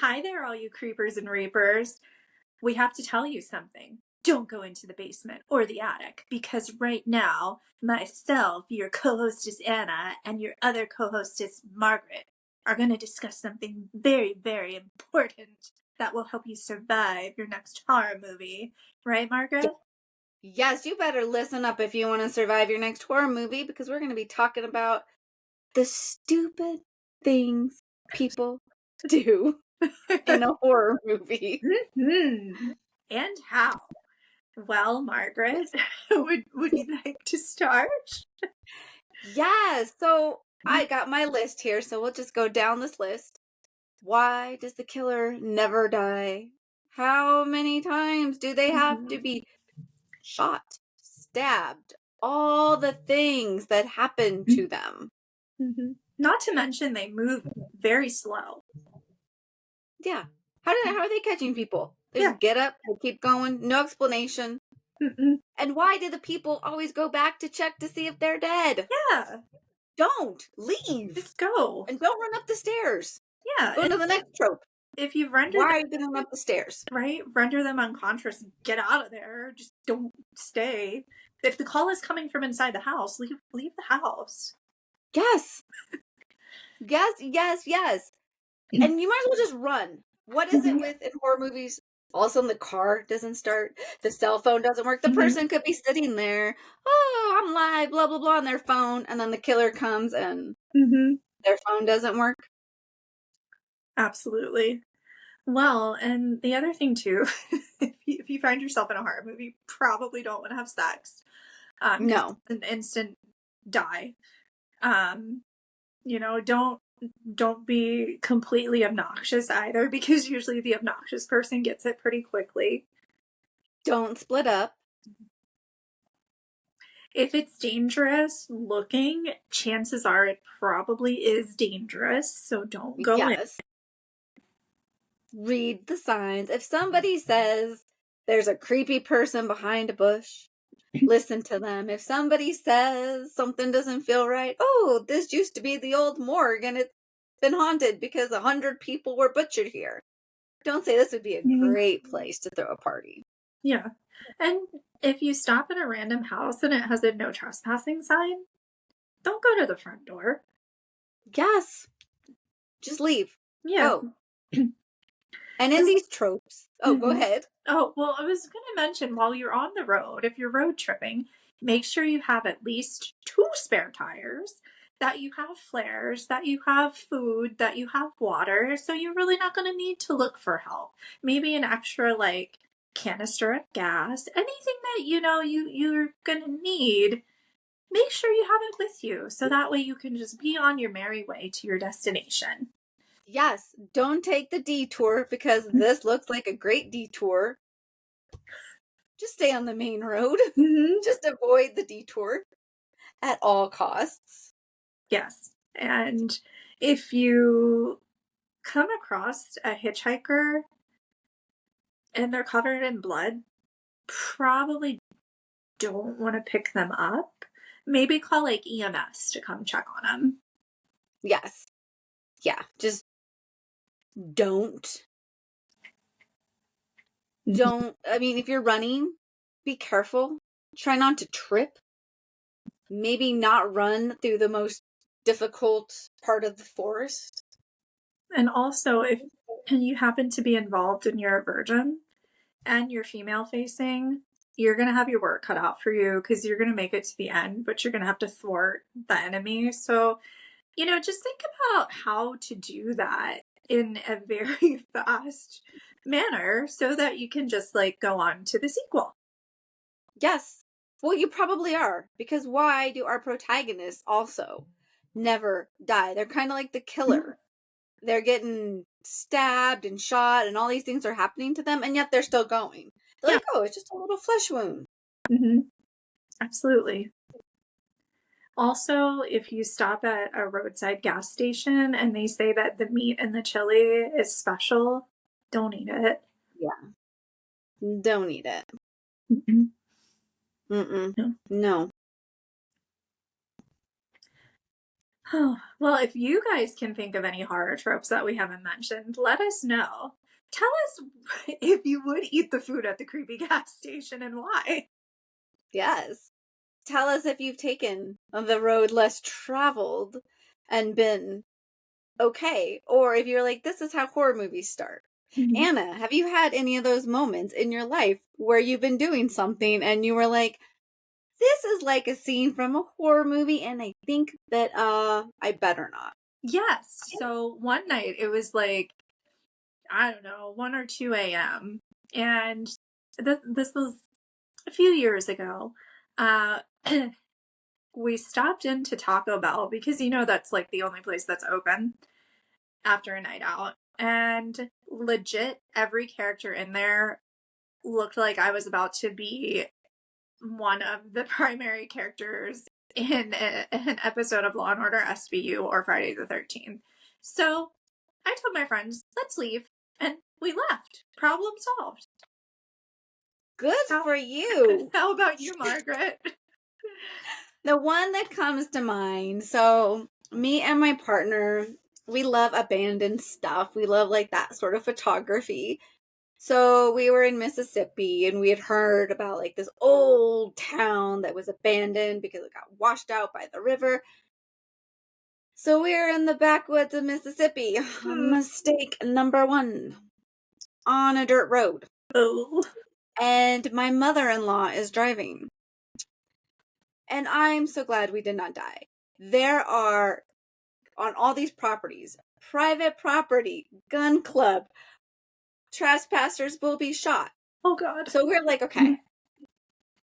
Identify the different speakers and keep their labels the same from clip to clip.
Speaker 1: Hi there, all you creepers and reapers. We have to tell you something. Don't go into the basement or the attic because right now, myself, your co hostess Anna, and your other co hostess Margaret are going to discuss something very, very important that will help you survive your next horror movie. Right, Margaret?
Speaker 2: Yes, you better listen up if you want to survive your next horror movie because we're going to be talking about the stupid things people do in a horror movie.
Speaker 1: Mm-hmm. And how? Well, Margaret, would you like to start?
Speaker 2: Yes, so I got my list here, so we'll just go down this list. Why does the killer never die? How many times do they have to be shot, stabbed? All the things that happen to them.
Speaker 1: Mm-hmm. Not to mention they move very slow.
Speaker 2: Yeah. How are they catching people? They
Speaker 1: Yeah.
Speaker 2: just get up and keep going, no explanation.
Speaker 1: Mm-mm.
Speaker 2: And why do the people always go back to check to see if they're dead?
Speaker 1: Yeah.
Speaker 2: Don't leave.
Speaker 1: Just go.
Speaker 2: And don't run up the stairs.
Speaker 1: Yeah.
Speaker 2: Go to the next trope.
Speaker 1: If you've rendered
Speaker 2: Why
Speaker 1: them,
Speaker 2: are you going to run up the stairs?
Speaker 1: right, render them unconscious, get out of there. Just don't stay. If the call is coming from inside the house, leave the house.
Speaker 2: Yes. Yes. And you might as well just run. What is it with in horror movies? All of a sudden the car doesn't start, the cell phone doesn't work, the person could be sitting there, oh, I'm live, blah, blah, blah, on their phone, and then the killer comes and their phone doesn't work.
Speaker 1: Absolutely. Well, and the other thing too, if you find yourself in a horror movie, you probably don't want to have sex.
Speaker 2: No.
Speaker 1: It's an instant die. Don't be completely obnoxious either, because usually the obnoxious person gets it pretty quickly.
Speaker 2: Don't split up.
Speaker 1: If it's dangerous looking, chances are it probably is dangerous, so don't go in.
Speaker 2: Read the signs. If somebody says there's a creepy person behind a bush, listen to them. If somebody says something doesn't feel right, oh, this used to be the old morgue and it's been haunted because 100 people were butchered here. Don't say this would be a great place to throw a party.
Speaker 1: Yeah. And if you stop at a random house and it has a no trespassing sign, don't go to the front door.
Speaker 2: Yes. Just leave.
Speaker 1: Yeah.
Speaker 2: Go. And in these tropes, go ahead.
Speaker 1: Oh, well, I was going to mention, while you're on the road, if you're road tripping, make sure you have at least 2 spare tires, that you have flares, that you have food, that you have water, so you're really not going to need to look for help. Maybe an extra, like, canister of gas, anything that you're going to need. Make sure you have it with you, so that way you can just be on your merry way to your destination.
Speaker 2: Yes, don't take the detour because this looks like a great detour. Just stay on the main road. Just avoid the detour at all costs.
Speaker 1: Yes. And if you come across a hitchhiker and they're covered in blood, probably don't want to pick them up. Maybe call like EMS to come check on them.
Speaker 2: Yes. Yeah, just don't. I mean, if you're running, be careful. Try not to trip. Maybe not run through the most difficult part of the forest.
Speaker 1: And also, if you happen to be involved and you're a virgin and you're female facing, you're going to have your work cut out for you, because you're going to make it to the end, but you're going to have to thwart the enemy. So, just think about how to do that in a very fast manner so that you can just like go on to the sequel.
Speaker 2: Yes. Well, you probably are, because why do our protagonists also never die? They're kind of like the killer. They're getting stabbed and shot and all these things are happening to them, and yet they're still going. They're like, oh, it's just a little flesh wound.
Speaker 1: Absolutely. Also, if you stop at a roadside gas station and they say that the meat in the chili is special, don't eat it.
Speaker 2: Yeah. Don't eat it. No.
Speaker 1: Well, if you guys can think of any horror tropes that we haven't mentioned, let us know. Tell us if you would eat the food at the creepy gas station and why.
Speaker 2: Yes. Tell us if you've taken the road less traveled and been okay, or if you're like, this is how horror movies start.
Speaker 1: Mhm.
Speaker 2: Anna, have you had any of those moments in your life where you've been doing something and you were like, this is like a scene from a horror movie and I think that I better not.
Speaker 1: Yes. So one night it was like, I don't know, 1 or 2 a.m. And this was a few years ago. Uh, we stopped into Taco Bell because that's like the only place that's open after a night out. And legit, every character in there looked like I was about to be one of the primary characters in an episode of Law and Order SVU or Friday the 13th. So I told my friends, let's leave. And we left. Problem solved.
Speaker 2: Good
Speaker 1: How,
Speaker 2: for you.
Speaker 1: how about you, Margaret?
Speaker 2: The one that comes to mind, so me and my partner, we love abandoned stuff. We love like that sort of photography. So we were in Mississippi and we had heard about like this old town that was abandoned because it got washed out by the river. So we are in the backwoods of Mississippi. Mistake number one, on a dirt road.
Speaker 1: Oh.
Speaker 2: And my mother-in-law is driving. And I'm so glad we did not die. There are, on all these properties, private property, gun club, trespassers will be shot.
Speaker 1: Oh, God.
Speaker 2: So we're like, okay.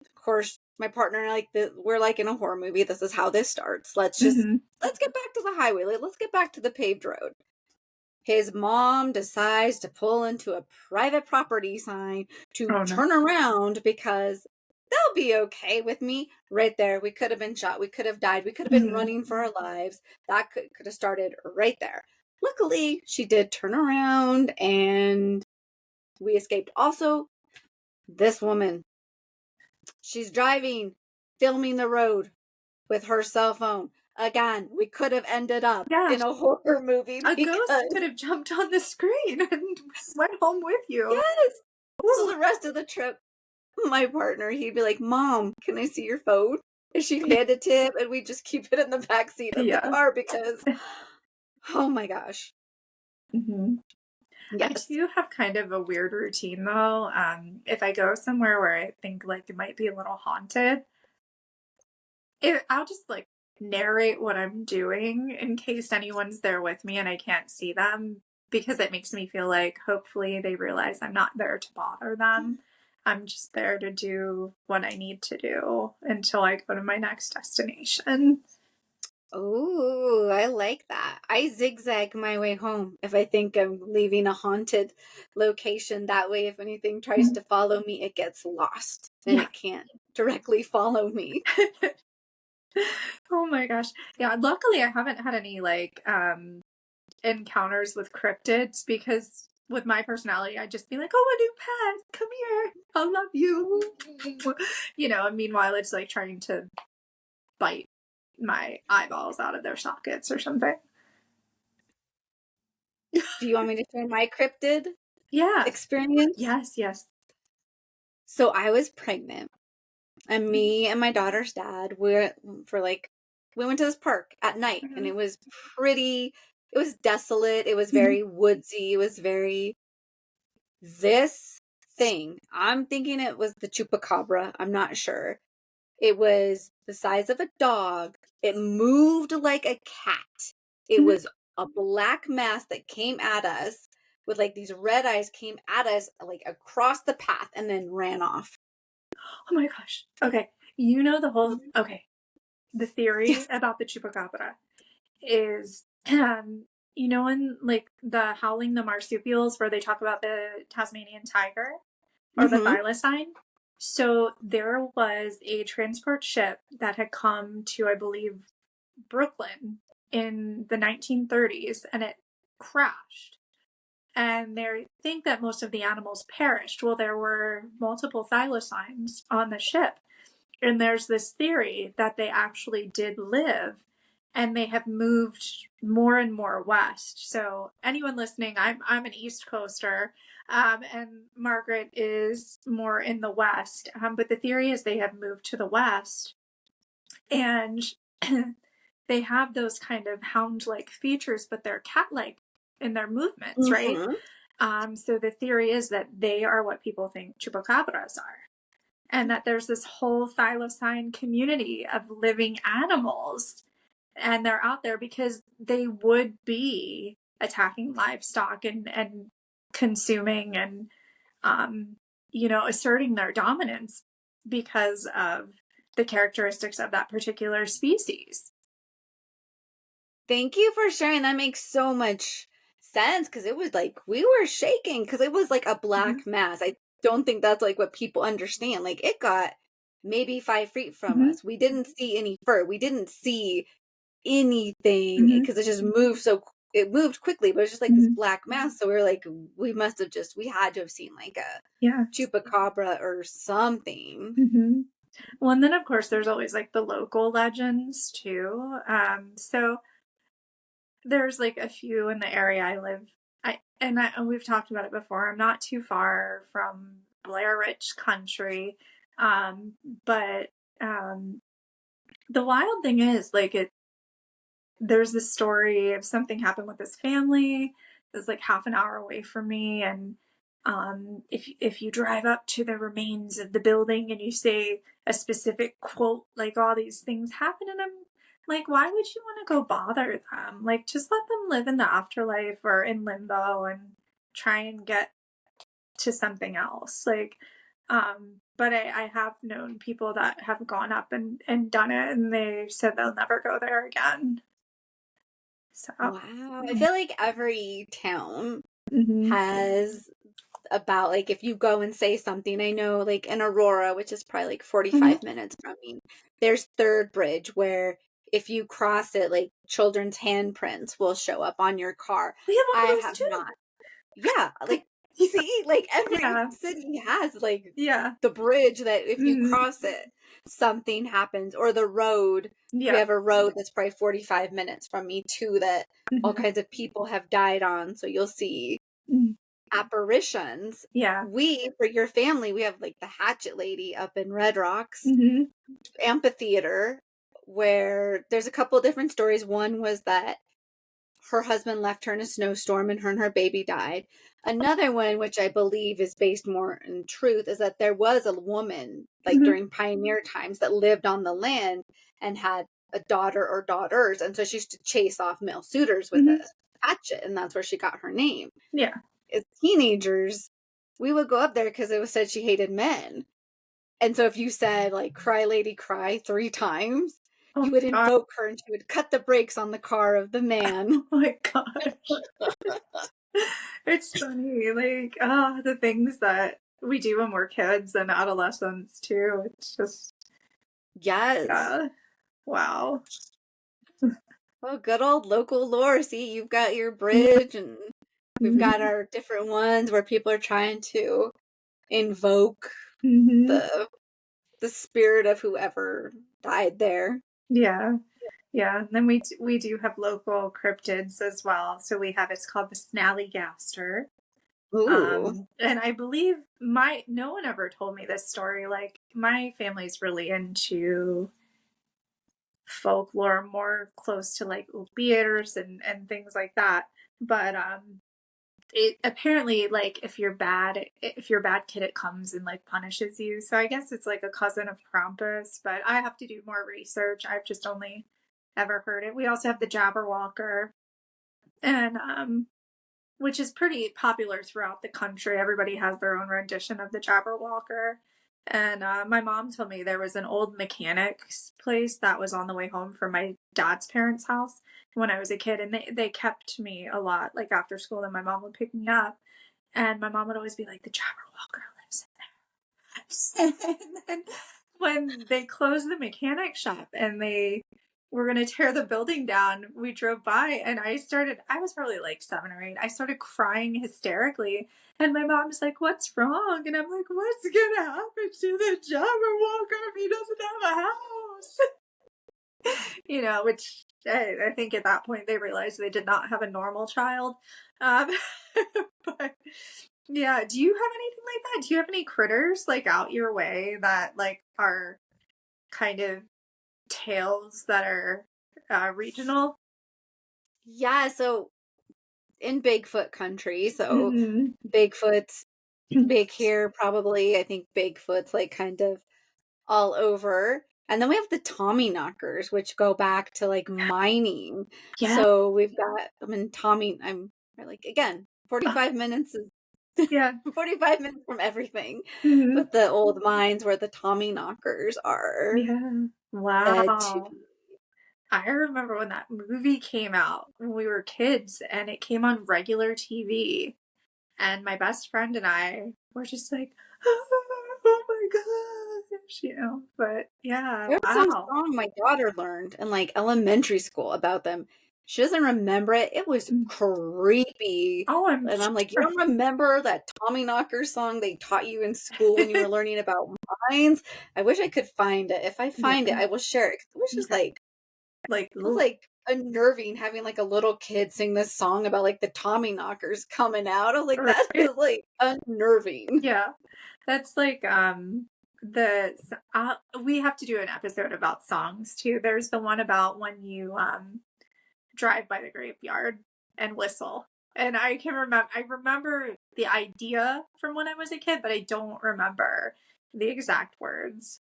Speaker 2: Of course, my partner and I, like, we're like in a horror movie. This is how this starts. Let's get back to the highway. Let's get back to the paved road. His mom decides to pull into a private property sign to
Speaker 1: Oh, no.
Speaker 2: turn around because they'll be okay with me. Right there. We could have been shot. We could have died. We could have been running for our lives. That could have started right there. Luckily, she did turn around and we escaped. Also, this woman, she's driving, filming the road with her cell phone. Again, we could have ended up
Speaker 1: Yeah.
Speaker 2: in a horror movie
Speaker 1: A
Speaker 2: because
Speaker 1: ghost could have jumped on the screen and went home with you.
Speaker 2: yes. So the rest of the trip, my partner, he'd be like, "Mom, can I see your phone?" And she'd hand it to him, and we'd just keep it in the back seat of the car because, oh my gosh,
Speaker 1: I
Speaker 2: yes.
Speaker 1: do have kind of a weird routine though. If I go somewhere where I think like it might be a little haunted, I'll just like narrate what I'm doing in case anyone's there with me and I can't see them because it makes me feel like hopefully they realize I'm not there to bother them. I'm just there to do what I need to do until I go to my next destination.
Speaker 2: Oh, I like that. I zigzag my way home if I think I'm leaving a haunted location. That way, if anything tries to follow me, it gets lost and
Speaker 1: Yeah.
Speaker 2: it can't directly follow me.
Speaker 1: Oh my gosh. Yeah, luckily I haven't had any like encounters with cryptids because with my personality I'd just be like, "Oh, a new pet, come here. I love you." And meanwhile it's like trying to bite my eyeballs out of their sockets or something.
Speaker 2: Do you want me to share my cryptid
Speaker 1: Yeah.
Speaker 2: experience?
Speaker 1: Yes.
Speaker 2: So I was pregnant, and me and my daughter's dad we went to this park at night, and it was desolate. It was very woodsy. It was very this thing. I'm thinking it was the chupacabra. I'm not sure. It was the size of a dog. It moved like a cat. It was a black mass that came at us with like these red eyes, came at us like across the path and then ran off.
Speaker 1: Oh my gosh. Okay. The theory
Speaker 2: Yes.
Speaker 1: about the chupacabra is in like the Howling the Marsupials where they talk about the Tasmanian tiger or the thylacine. So there was a transport ship that had come to, I believe, Brooklyn in the 1930s and it crashed. And they think that most of the animals perished. Well, there were multiple thylacines on the ship. And there's this theory that they actually did live and they have moved more and more west. So anyone listening, I'm an East Coaster, and Margaret is more in the West. But the theory is they have moved to the West, and they have those kind of hound-like features, but they're cat-like in their movements, right?
Speaker 2: Mm-hmm.
Speaker 1: So the theory is that they are what people think chupacabras are, and that there's this whole thylacine community of living animals, and they're out there because they would be attacking livestock and consuming and asserting their dominance because of the characteristics of that particular species.
Speaker 2: Thank you for sharing. That makes so much sense because it was like we were shaking because it was like a
Speaker 1: Mm-hmm.
Speaker 2: black mass. I don't think that's like what people understand. Like it got maybe 5 feet from
Speaker 1: Mm-hmm.
Speaker 2: us. We didn't see any fur. We didn't see anything
Speaker 1: Mm-hmm.
Speaker 2: because it just moved it moved quickly, but it's just like this
Speaker 1: Mm-hmm.
Speaker 2: black mass. So we were like, we had to have seen like a
Speaker 1: Yeah.
Speaker 2: chupacabra or something.
Speaker 1: Mm-hmm. Well, and then of course there's always like the local legends too. So there's like a few in the area I live. And we've talked about it before. I'm not too far from Blair Witch Country, um, but um, the wild thing is like there's this story of something happened with this family. It was like half an hour away from me, and if you drive up to the remains of the building and you say a specific quote, like all these things happen, and I'm like, why would you want to go bother them? Like, just let them live in the afterlife or in limbo and try and get to something else. Like, but I have known people that have gone up and done it, and they said they'll never go there again. So,
Speaker 2: Wow. I feel like every town
Speaker 1: mm-hmm.
Speaker 2: has about like if you go and say something. I know like in Aurora, which is probably like
Speaker 1: Mm-hmm.
Speaker 2: 45 minutes from me, there's Third Bridge where if you cross it, like children's handprints will show up on your car.
Speaker 1: We have
Speaker 2: I
Speaker 1: one of those
Speaker 2: have
Speaker 1: too.
Speaker 2: not. Yeah, like see, like every
Speaker 1: Yeah,
Speaker 2: city has like
Speaker 1: yeah,
Speaker 2: the bridge that if you
Speaker 1: mm-hmm.
Speaker 2: cross it, something happens, or the road. We
Speaker 1: Yeah,
Speaker 2: have a road that's probably 45 minutes from me too that all
Speaker 1: mm-hmm.
Speaker 2: kinds of people have died on. So you'll see
Speaker 1: Mm-hmm.
Speaker 2: apparitions.
Speaker 1: Yeah,
Speaker 2: For your family, we have like the Hatchet Lady up in Red Rocks
Speaker 1: mm-hmm.
Speaker 2: amphitheater where there's a couple different stories. One was that her husband left her in a snowstorm and her baby died. Another one, which I believe is based more in truth, is that there was a woman, like
Speaker 1: Mm-hmm.
Speaker 2: during pioneer times, that lived on the land and had a daughter or daughters. And so she used to chase off male suitors with
Speaker 1: Mm-hmm.
Speaker 2: a hatchet, and that's where she got her name.
Speaker 1: Yeah.
Speaker 2: As teenagers, we would go up there because it was said she hated men. And so if you said, like, cry lady cry 3 times,
Speaker 1: Oh
Speaker 2: you would
Speaker 1: my god.
Speaker 2: invoke her and she would cut the brakes on the car of the man.
Speaker 1: Oh my gosh. It's funny, like, the things that we do when we're kids and adolescents too. It's just,
Speaker 2: Yes.
Speaker 1: yeah, wow.
Speaker 2: Oh, good old local lore. See, you've got your bridge and we've got
Speaker 1: Mm-hmm.
Speaker 2: our different ones where people are trying to invoke
Speaker 1: Mm-hmm.
Speaker 2: the the spirit of whoever died there.
Speaker 1: Yeah. Yeah, and then we do have local cryptids as well. So we have, it's called the Snallygaster.
Speaker 2: Ooh.
Speaker 1: And I believe no one ever told me this story. Like, my family's really into folklore, more close to like beers and things like that. But it apparently, like, if you're a bad kid, it comes and like punishes you. So I guess it's like a cousin of Krampus, but I have to do more research. I've just only ever heard it. We also have the Jabberwocker, and which is pretty popular throughout the country. Everybody has their own rendition of the Jabberwocker. And my mom told me there was an old mechanic's place that was on the way home from my dad's parents' house when I was a kid, and they kept me a lot, like after school, and my mom would pick me up, and my mom would always be like, "The Jabberwocker lives in there." And then when they closed the mechanic shop and they were going to tear the building down, we drove by, and I was probably like 7 or 8. I started crying hysterically. And my mom's like, "What's wrong?" And I'm like, "What's going to happen to the Jabberwocker if he doesn't have a house?" Which I think at that point they realized they did not have a normal child. Um, but yeah, do you have anything like that? Do you have any critters like out your way that like are kind of tales that are regional?
Speaker 2: Yeah, so in Bigfoot country, so
Speaker 1: Mm-hmm.
Speaker 2: Bigfoot's big here, probably. I think Bigfoot's like kind of all over. And then we have the Tommy knockers, which go back to like mining.
Speaker 1: Yeah.
Speaker 2: So we've got, I mean, Tommy, I'm like, again,
Speaker 1: Uh,
Speaker 2: 45 minutes is
Speaker 1: yeah.
Speaker 2: 45 minutes from everything.
Speaker 1: Mm-hmm.
Speaker 2: But the old mines where the Tommy knockers are
Speaker 1: Yeah.
Speaker 2: said to.
Speaker 1: Wow. I remember when that movie came out when we were kids and it came on regular TV. And my best friend and I were just like, oh my gosh, but yeah,
Speaker 2: There's some
Speaker 1: wow.
Speaker 2: song my daughter learned in like elementary school about them. She doesn't remember it. It was creepy.
Speaker 1: Oh, I'm
Speaker 2: And I'm like, you
Speaker 1: sure.
Speaker 2: don't remember that Tommy Knocker song they taught you in school when you were learning about mines? I wish I could find it. If I find it,
Speaker 1: Yeah.
Speaker 2: I will share it. 'Cause it was just
Speaker 1: Okay.
Speaker 2: like,
Speaker 1: Like,
Speaker 2: it was
Speaker 1: ooh,
Speaker 2: like unnerving having like a little kid sing this song about like the Tommy Knockers coming out. I was like, that
Speaker 1: right?
Speaker 2: is like unnerving.
Speaker 1: Yeah. That's like, we have to do an episode about songs too. There's the one about when you, drive by the graveyard and whistle. And I remember the idea from when I was a kid, but I don't remember the exact words.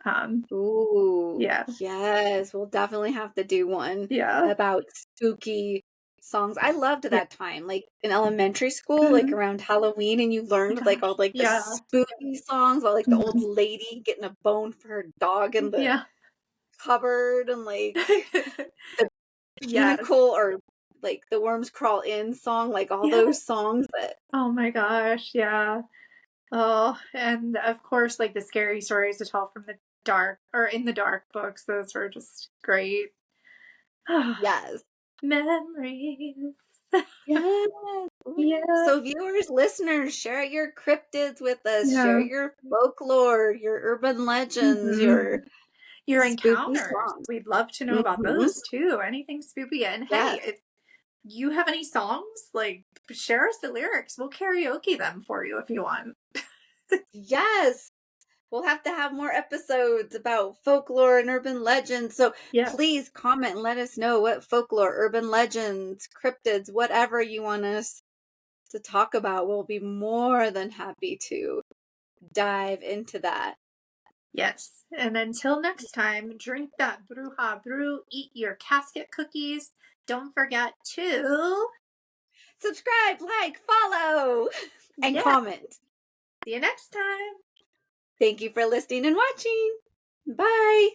Speaker 1: Um,
Speaker 2: Ooh,
Speaker 1: yeah.
Speaker 2: yes, we'll definitely have to do one
Speaker 1: Yeah.
Speaker 2: about spooky songs. I loved
Speaker 1: Yeah.
Speaker 2: that time, like in elementary school, like
Speaker 1: Mhm.
Speaker 2: around Halloween, and you
Speaker 1: My
Speaker 2: learned like all
Speaker 1: gosh.
Speaker 2: like the
Speaker 1: Yeah.
Speaker 2: spooky songs about like the old
Speaker 1: Mhm.
Speaker 2: lady getting a bone for her dog in the
Speaker 1: Yeah.
Speaker 2: cupboard, and like the
Speaker 1: Yes.
Speaker 2: pinnacle or like the worms crawl in song, like all
Speaker 1: Yeah.
Speaker 2: those songs that.
Speaker 1: Oh my gosh. Yeah. Oh, and of course, like the scary stories to tell from the dark or in the dark books, those were just great.
Speaker 2: Yes.
Speaker 1: Memories.
Speaker 2: Yes. Ooh.
Speaker 1: Yeah.
Speaker 2: So viewers, listeners, share your cryptids with us. Share
Speaker 1: Yeah.
Speaker 2: your folklore, your urban legends,
Speaker 1: Mhm.
Speaker 2: your
Speaker 1: Your
Speaker 2: spooky
Speaker 1: encounters.
Speaker 2: songs.
Speaker 1: We'd love to know about
Speaker 2: Mhm.
Speaker 1: those too. Anything spooky. And hey,
Speaker 2: Yes.
Speaker 1: if you have any songs, like share us the lyrics. We'll karaoke them for you if you want.
Speaker 2: Yes. We'll have to have more episodes about folklore and urban legends. So
Speaker 1: Yes.
Speaker 2: please comment and let us know what folklore, urban legends, cryptids, whatever you want us to talk about. We'll be more than happy to dive into that.
Speaker 1: Yes. And until next time, drink that bruja brew, eat your casket cookies. Don't forget to,
Speaker 2: Subscribe, like, follow, and
Speaker 1: yeah,
Speaker 2: comment.
Speaker 1: see you next time.
Speaker 2: Thank you for listening and watching. Bye.